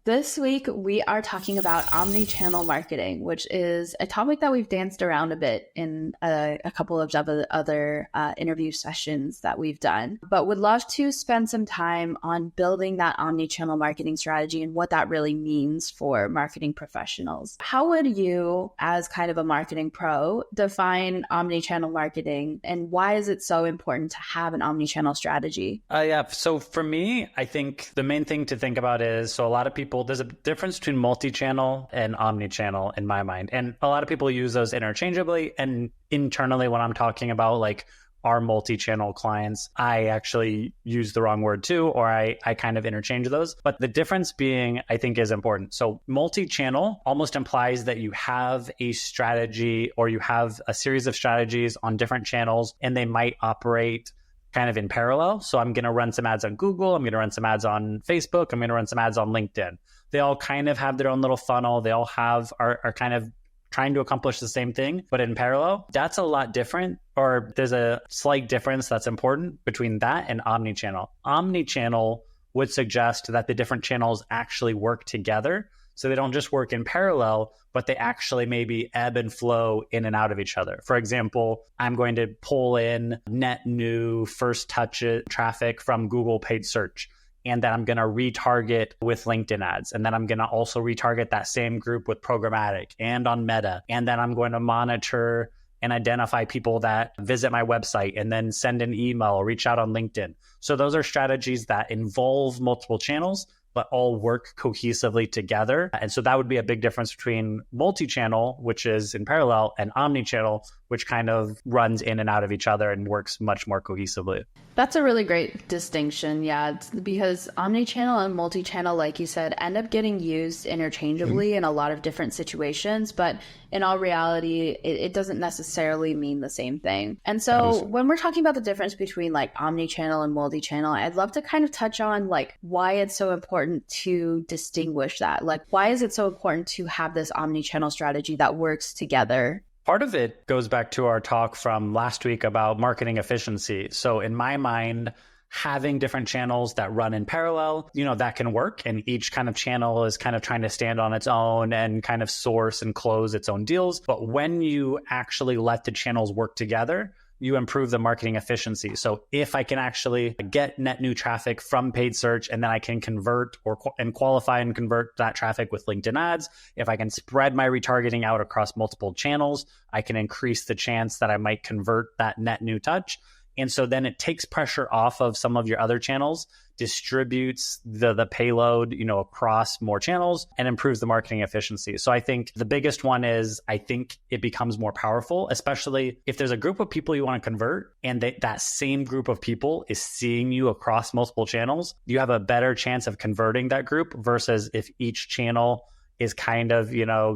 This week, we are talking about omnichannel marketing, which is a topic that we've danced around a bit in a couple of other interview sessions that we've done, but would love to spend some time on building that omnichannel marketing strategy and what that really means for marketing professionals. How would you, as kind of a marketing pro, define omnichannel marketing, and why is it so important to have an omnichannel strategy? So for me, I think the main thing to think about is, so a lot of people, there's a difference between multi-channel and omni-channel in my mind. And a lot of people use those interchangeably. And internally, when I'm talking about like our multi-channel clients, I actually use the wrong word too, or I kind of interchange those. But the difference being, I think, is important. So multi-channel almost implies that you have a strategy or you have a series of strategies on different channels, and they might operate kind of in parallel. So I'm going to run some ads on Google. I'm going to run some ads on Facebook. I'm going to run some ads on LinkedIn. They all kind of have their own little funnel. They all are kind of trying to accomplish the same thing, but in parallel. That's a lot different, or there's a slight difference that's important between that and omnichannel. Omnichannel would suggest that the different channels actually work together. So they don't just work in parallel, but they actually maybe ebb and flow in and out of each other. For example, I'm going to pull in net new first touch traffic from Google paid search, and then I'm going to retarget with LinkedIn ads. And then I'm going to also retarget that same group with programmatic and on Meta. And then I'm going to monitor and identify people that visit my website and then send an email or reach out on LinkedIn. So those are strategies that involve multiple channels, but all work cohesively together. And so that would be a big difference between multi-channel, which is in parallel, and omni-channel, which kind of runs in and out of each other and works much more cohesively. That's a really great distinction. Yeah, it's because omnichannel and multi-channel, like you said, end up getting used interchangeably in a lot of different situations, but in all reality, it doesn't necessarily mean the same thing. And so when we're talking about the difference between like omnichannel and multi-channel, I'd love to kind of touch on like why it's so important to distinguish that. Like, why is it so important to have this omnichannel strategy that works together? Part of it goes back to our talk from last week about marketing efficiency. So in my mind, having different channels that run in parallel, that can work. And each kind of channel is kind of trying to stand on its own and kind of source and close its own deals. But when you actually let the channels work together, you improve the marketing efficiency. So if I can actually get net new traffic from paid search, and then I can convert and qualify and convert that traffic with LinkedIn ads, if I can spread my retargeting out across multiple channels, I can increase the chance that I might convert that net new touch. And so then it takes pressure off of some of your other channels, distributes the payload, across more channels, and improves the marketing efficiency. So I think the biggest one is, I think it becomes more powerful, especially if there's a group of people you want to convert and that same group of people is seeing you across multiple channels. You have a better chance of converting that group versus if each channel is kind of,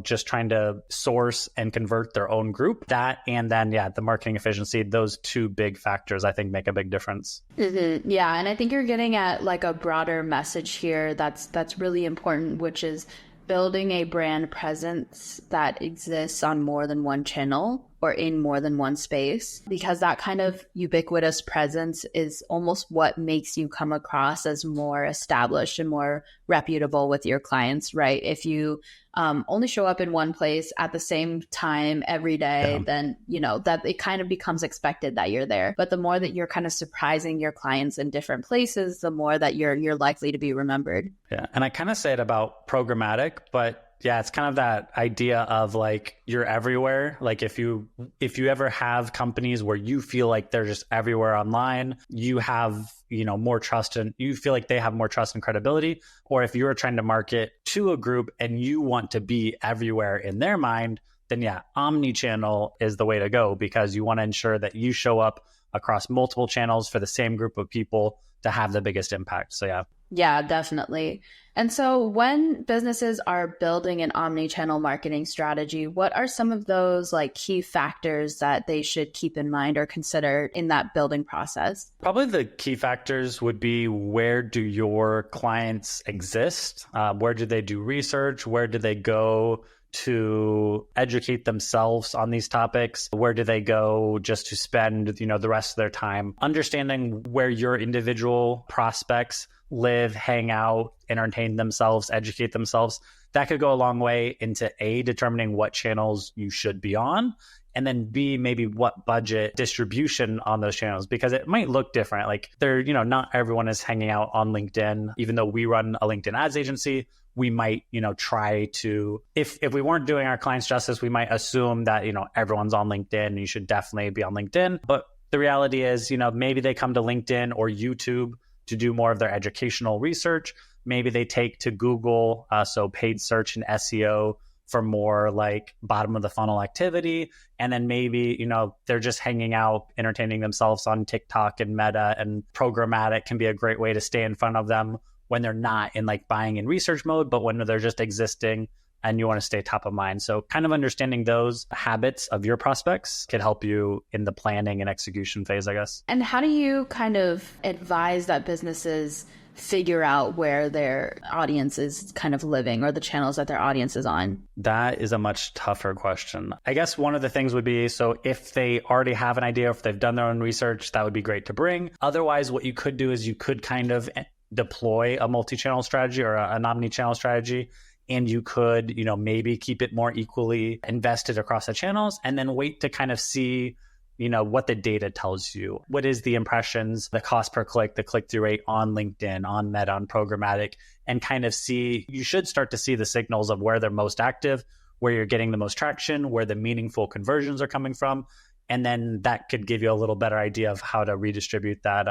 just trying to source and convert their own group. That, and then, the marketing efficiency, those two big factors, I think, make a big difference. Mm-hmm. Yeah. And I think you're getting at like a broader message here that's really important, which is building a brand presence that exists on more than one channel or in more than one space, because that kind of ubiquitous presence is almost what makes you come across as more established and more reputable with your clients, right? If you only show up in one place at the same time every day, then, that it kind of becomes expected that you're there. But the more that you're kind of surprising your clients in different places, the more that you're likely to be remembered. Yeah. And I kind of say it about programmatic, but it's kind of that idea of like you're everywhere. Like if you ever have companies where you feel like they're just everywhere online, you have, more trust, and you feel like they have more trust and credibility. Or if you're trying to market to a group and you want to be everywhere in their mind, then omni-channel is the way to go, because you want to ensure that you show up across multiple channels for the same group of people to have the biggest impact. So Yeah, definitely. And so when businesses are building an omni-channel marketing strategy, what are some of those like key factors that they should keep in mind or consider in that building process? Probably the key factors would be, where do your clients exist? Where do they do research? Where do they go to educate themselves on these topics? Where do they go just to spend, the rest of their time? Understanding where your individual prospects live, hang out, entertain themselves, educate themselves, that could go a long way into A, determining what channels you should be on, and then B, maybe what budget distribution on those channels, because it might look different. Like not everyone is hanging out on LinkedIn. Even though we run a LinkedIn ads agency, we might, try to, if we weren't doing our clients justice, we might assume that, everyone's on LinkedIn and you should definitely be on LinkedIn. But the reality is, maybe they come to LinkedIn or YouTube to do more of their educational research. Maybe they take to Google, so paid search and SEO for more like bottom of the funnel activity. And then maybe, they're just hanging out, entertaining themselves on TikTok and Meta, and programmatic can be a great way to stay in front of them when they're not in like buying and research mode, but when they're just existing and you want to stay top of mind. So kind of understanding those habits of your prospects could help you in the planning and execution phase, I guess. And how do you kind of advise that businesses figure out where their audience is kind of living, or the channels that their audience is on? That is a much tougher question. I guess one of the things would be, so if they already have an idea, if they've done their own research, that would be great to bring. Otherwise, what you could do is you could kind of deploy a multi-channel strategy or an omni-channel strategy. And you could, maybe keep it more equally invested across the channels, and then wait to kind of see, what the data tells you. What is the impressions, the cost per click, the click-through rate on LinkedIn, on Meta, on programmatic, and kind of see, you should start to see the signals of where they're most active, where you're getting the most traction, where the meaningful conversions are coming from. And then that could give you a little better idea of how to redistribute that.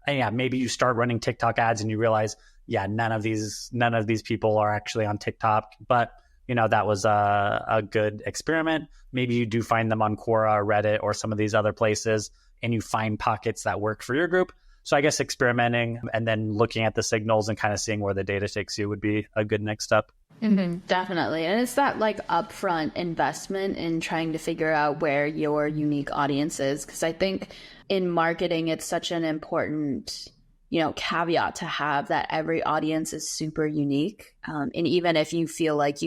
And yeah, maybe you start running TikTok ads and you realize, none of these people are actually on TikTok, but that was a good experiment. Maybe you do find them on Quora or Reddit or some of these other places, and you find pockets that work for your group. So I guess experimenting and then looking at the signals and kind of seeing where the data takes you would be a good next step. Mm-hmm, definitely. And it's that like upfront investment in trying to figure out where your unique audience is. Because I think in marketing, it's such an important caveat to have, that every audience is super unique. And even if you feel like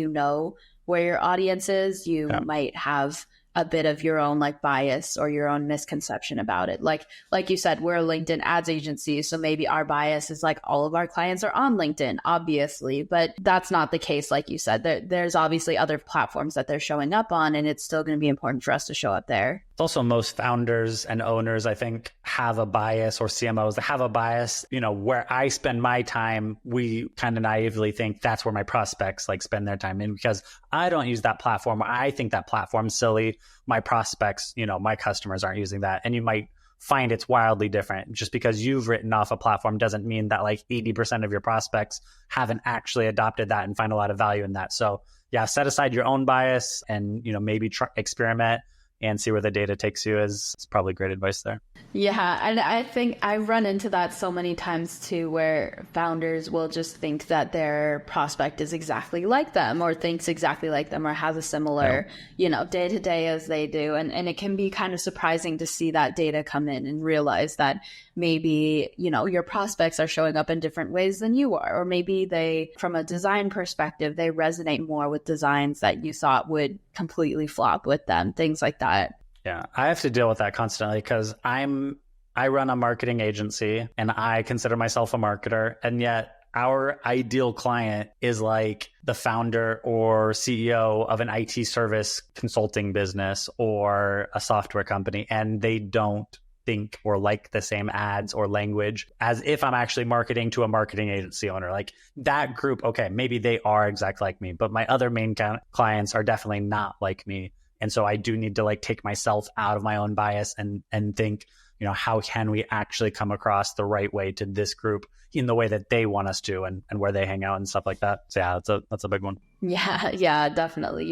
where your audience is, you might have a bit of your own like bias or your own misconception about it. Like you said, we're a LinkedIn ads agency, so maybe our bias is like all of our clients are on LinkedIn, obviously, but that's not the case. Like you said, there's obviously other platforms that they're showing up on, and it's still going to be important for us to show up there. It's also most founders and owners, I think, have a bias, or CMOs that have a bias. Where I spend my time, we kind of naively think that's where my prospects like spend their time. And because I don't use that platform, or I think that platform's silly, my prospects, my customers aren't using that. And you might find it's wildly different. Just because you've written off a platform doesn't mean that like 80% of your prospects haven't actually adopted that and find a lot of value in that. So yeah, set aside your own bias and, maybe experiment and see where the data takes you is probably great advice there. Yeah. And I think I run into that so many times too, where founders will just think that their prospect is exactly like them, or thinks exactly like them, or has a similar, day to day as they do. And it can be kind of surprising to see that data come in and realize that maybe, your prospects are showing up in different ways than you are, or maybe they, from a design perspective, they resonate more with designs that you thought would completely flop with them, things like that. Yeah, I have to deal with that constantly because I run a marketing agency and I consider myself a marketer, and yet our ideal client is like the founder or CEO of an IT service consulting business or a software company, and they don't think or like the same ads or language as if I'm actually marketing to a marketing agency owner. Like that group, okay, maybe they are exactly like me, but my other main clients are definitely not like me. And so I do need to like take myself out of my own bias and think, how can we actually come across the right way to this group in the way that they want us to, and where they hang out and stuff like that. So yeah, that's a big one. Yeah, definitely.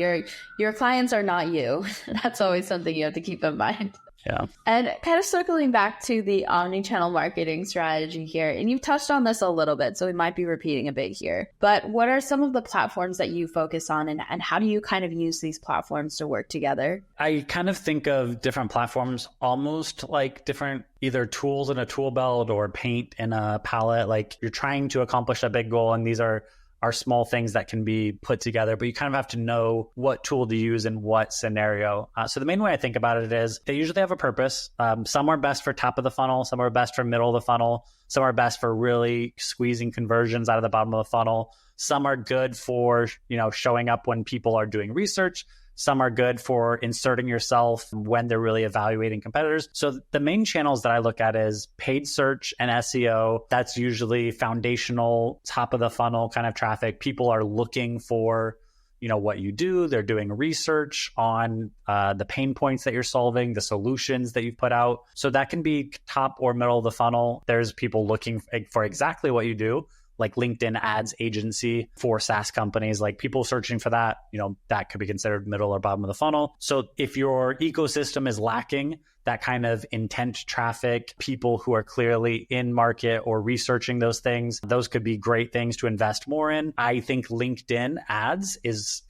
Your clients are not you. That's always something you have to keep in mind. Yeah. And kind of circling back to the omni-channel marketing strategy here, and you've touched on this a little bit, so we might be repeating a bit here, but what are some of the platforms that you focus on, and how do you kind of use these platforms to work together? I kind of think of different platforms almost like different either tools in a tool belt or paint in a palette. Like you're trying to accomplish a big goal, and these are are small things that can be put together, but you kind of have to know what tool to use in what scenario. So the main way I think about it is they usually have a purpose. Some are best for top of the funnel. Some are best for middle of the funnel. Some are best for really squeezing conversions out of the bottom of the funnel. Some are good for, showing up when people are doing research. Some are good for inserting yourself when they're really evaluating competitors. So the main channels that I look at is paid search and SEO. That's usually foundational, top of the funnel kind of traffic. People are looking for, what you do. They're doing research on the pain points that you're solving, the solutions that you've put out. So that can be top or middle of the funnel. There's people looking for exactly what you do, like LinkedIn ads agency for SaaS companies, like people searching for that, that could be considered middle or bottom of the funnel. So if your ecosystem is lacking that kind of intent traffic, people who are clearly in market or researching those things, those could be great things to invest more in. I think LinkedIn ads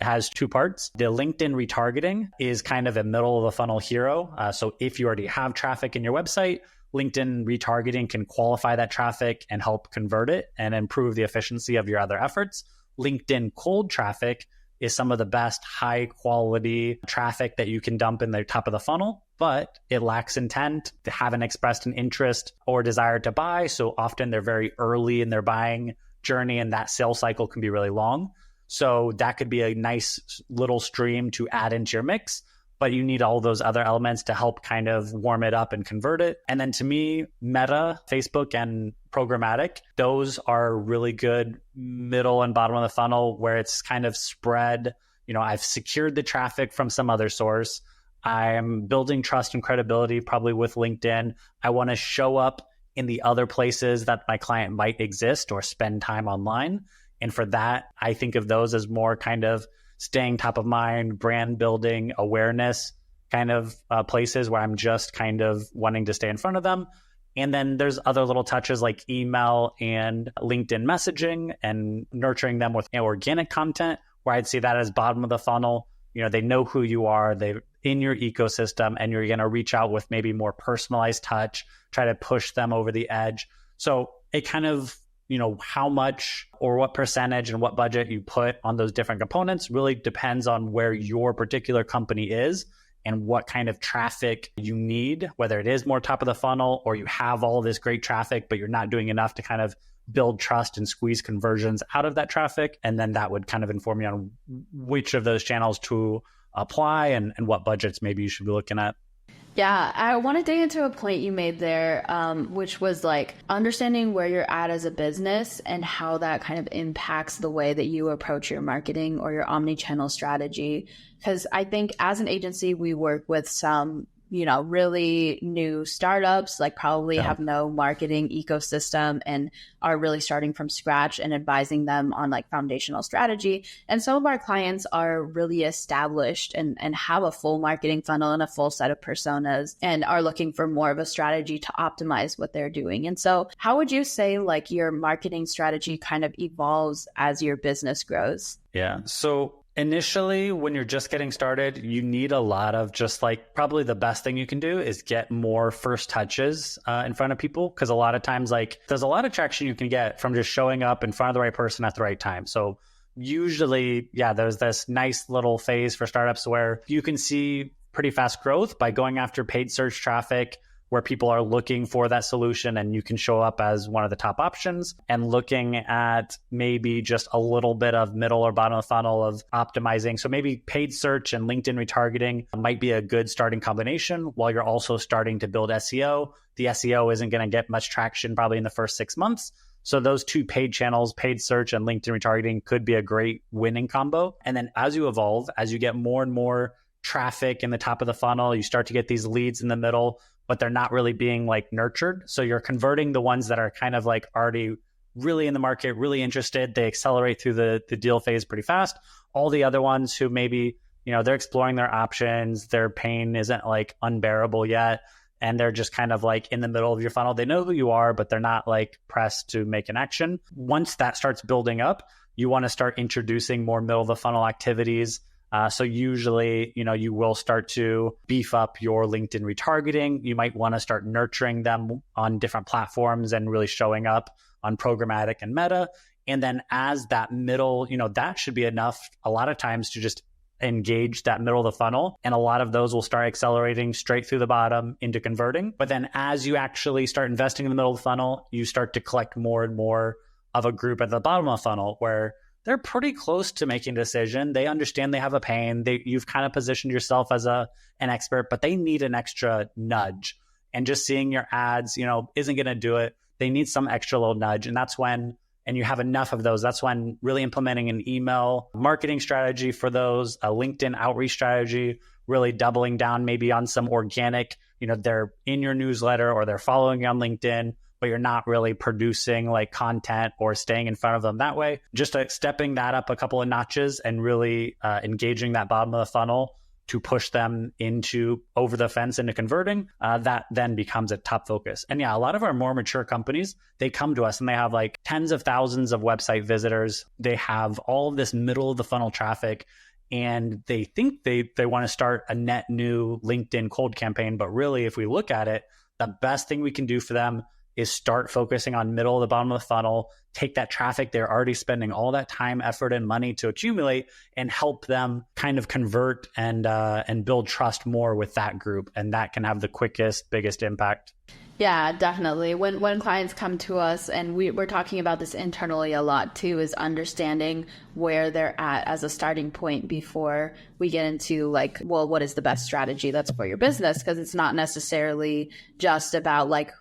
has two parts. The LinkedIn retargeting is kind of a middle of the funnel hero. So if you already have traffic in your website, LinkedIn retargeting can qualify that traffic and help convert it and improve the efficiency of your other efforts. LinkedIn cold traffic is some of the best high quality traffic that you can dump in the top of the funnel, but it lacks intent. They haven't expressed an interest or desire to buy. So often they're very early in their buying journey and that sales cycle can be really long. So that could be a nice little stream to add into your mix, but you need all those other elements to help kind of warm it up and convert it. And then to me, Meta, Facebook, and programmatic, those are really good middle and bottom of the funnel where it's kind of spread. I've secured the traffic from some other source. I'm building trust and credibility probably with LinkedIn. I want to show up in the other places that my client might exist or spend time online. And for that, I think of those as more kind of staying top of mind, brand building, awareness kind of places where I'm just kind of wanting to stay in front of them. And then there's other little touches like email and LinkedIn messaging and nurturing them with organic content where I'd see that as bottom of the funnel. They know who you are, they're in your ecosystem, and you're going to reach out with maybe more personalized touch, try to push them over the edge. So it kind of how much or what percentage and what budget you put on those different components really depends on where your particular company is and what kind of traffic you need, whether it is more top of the funnel or you have all this great traffic, but you're not doing enough to kind of build trust and squeeze conversions out of that traffic. And then that would kind of inform you on which of those channels to apply and what budgets maybe you should be looking at. Yeah, I want to dig into a point you made there, which was like understanding where you're at as a business and how that kind of impacts the way that you approach your marketing or your omni-channel strategy. Because I think as an agency, we work with some really new startups, like probably have no marketing ecosystem and are really starting from scratch and advising them on like foundational strategy. And some of our clients are really established and have a full marketing funnel and a full set of personas and are looking for more of a strategy to optimize what they're doing. And so how would you say like your marketing strategy kind of evolves as your business grows? Yeah. So initially, when you're just getting started, you need a lot of just like probably the best thing you can do is get more first touches in front of people. Because a lot of times, like there's a lot of traction you can get from just showing up in front of the right person at the right time. So usually, there's this nice little phase for startups where you can see pretty fast growth by going after paid search traffic, where people are looking for that solution and you can show up as one of the top options, and looking at maybe just a little bit of middle or bottom of the funnel of optimizing. So maybe paid search and LinkedIn retargeting might be a good starting combination while you're also starting to build SEO. The SEO isn't going to get much traction probably in the first 6 months. So those two paid channels, paid search and LinkedIn retargeting, could be a great winning combo. And then as you evolve, as you get more and more traffic in the top of the funnel, you start to get these leads in the middle, but they're not really being like nurtured. So you're converting the ones that are kind of like already really in the market, really interested. They accelerate through the deal phase pretty fast. All the other ones who maybe, they're exploring their options, their pain isn't like unbearable yet, and they're just kind of like in the middle of your funnel. They know who you are, but they're not like pressed to make an action. Once that starts building up, you want to start introducing more middle of the funnel activities. So usually, you will start to beef up your LinkedIn retargeting. You might want to start nurturing them on different platforms and really showing up on programmatic and Meta. And then as that middle, that should be enough a lot of times to just engage that middle of the funnel. And a lot of those will start accelerating straight through the bottom into converting. But then as you actually start investing in the middle of the funnel, you start to collect more and more of a group at the bottom of the funnel where they're pretty close to making a decision. They understand they have a pain. You've kind of positioned yourself as an expert, but they need an extra nudge. And just seeing your ads, isn't going to do it. They need some extra little nudge. And that's when, and you have enough of those, that's when really implementing an email marketing strategy for those, a LinkedIn outreach strategy, really doubling down maybe on some organic, they're in your newsletter or they're following you on LinkedIn, but you're not really producing like content or staying in front of them that way. Just stepping that up a couple of notches and really engaging that bottom of the funnel to push them into over the fence into converting, that then becomes a top focus. And yeah, a lot of our more mature companies, they come to us and they have like tens of thousands of website visitors. They have all of this middle of the funnel traffic, and they think they want to start a net new LinkedIn cold campaign. But really, if we look at it, the best thing we can do for them is start focusing on middle of the bottom of the funnel, take that traffic they're already spending all that time, effort, and money to accumulate, and help them kind of convert and build trust more with that group. And that can have the quickest, biggest impact. Yeah, definitely. When clients come to us, and we're talking about this internally a lot too, is understanding where they're at as a starting point before we get into like, well, what is the best strategy that's for your business? Because it's not necessarily just about like,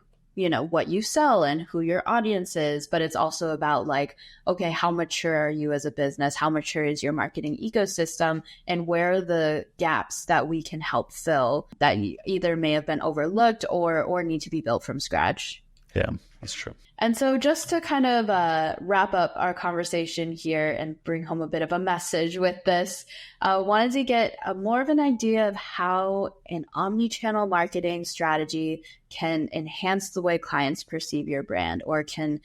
what you sell and who your audience is, but it's also about like, okay, how mature are you as a business? How mature is your marketing ecosystem? And where are the gaps that we can help fill that either may have been overlooked or need to be built from scratch? Yeah, that's true. And so just to kind of wrap up our conversation here and bring home a bit of a message with this, wanted to get more of an idea of how an omni-channel marketing strategy can enhance the way clients perceive your brand or can,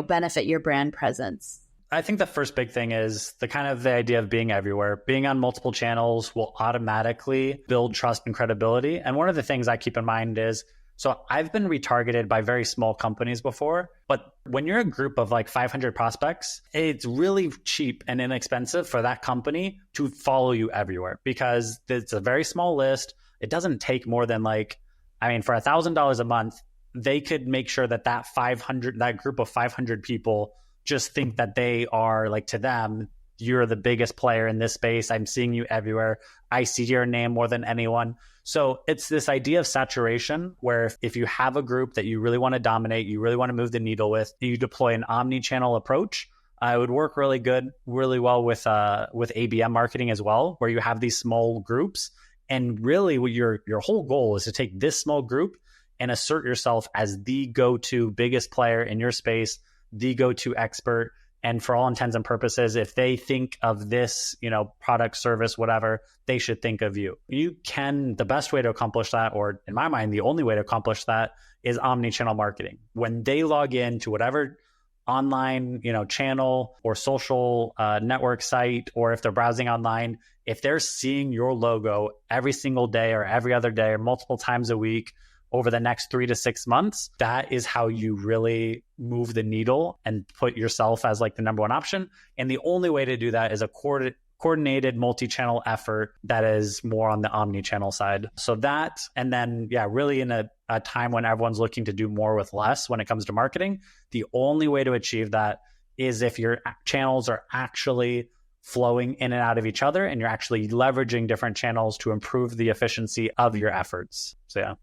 benefit your brand presence. I think the first big thing is the idea of being everywhere. Being on multiple channels will automatically build trust and credibility. And one of the things I keep in mind is, so I've been retargeted by very small companies before, but when you're a group of like 500 prospects, it's really cheap and inexpensive for that company to follow you everywhere because it's a very small list. It doesn't take more than for $1,000 a month, they could make sure that that group of 500 people just think that they are like, to them, you're the biggest player in this space. I'm seeing you everywhere. I see your name more than anyone. So it's this idea of saturation where if you have a group that you really want to dominate, you really want to move the needle with, you deploy an omni-channel approach. It would work really well with ABM marketing as well, where you have these small groups. And really what your whole goal is to take this small group and assert yourself as the go-to biggest player in your space, the go-to expert. And for all intents and purposes, if they think of this, product, service, whatever, they should think of you. The best way to accomplish that, or in my mind, the only way to accomplish that is omni-channel marketing. When they log in to whatever online, channel or social network site, or if they're browsing online, if they're seeing your logo every single day or every other day or multiple times a week, over the next 3 to 6 months, that is how you really move the needle and put yourself as like the number one option. And the only way to do that is a coordinated multi-channel effort that is more on the omni-channel side. So that, and then, really in a time when everyone's looking to do more with less when it comes to marketing, the only way to achieve that is if your channels are actually flowing in and out of each other and you're actually leveraging different channels to improve the efficiency of your efforts. So yeah.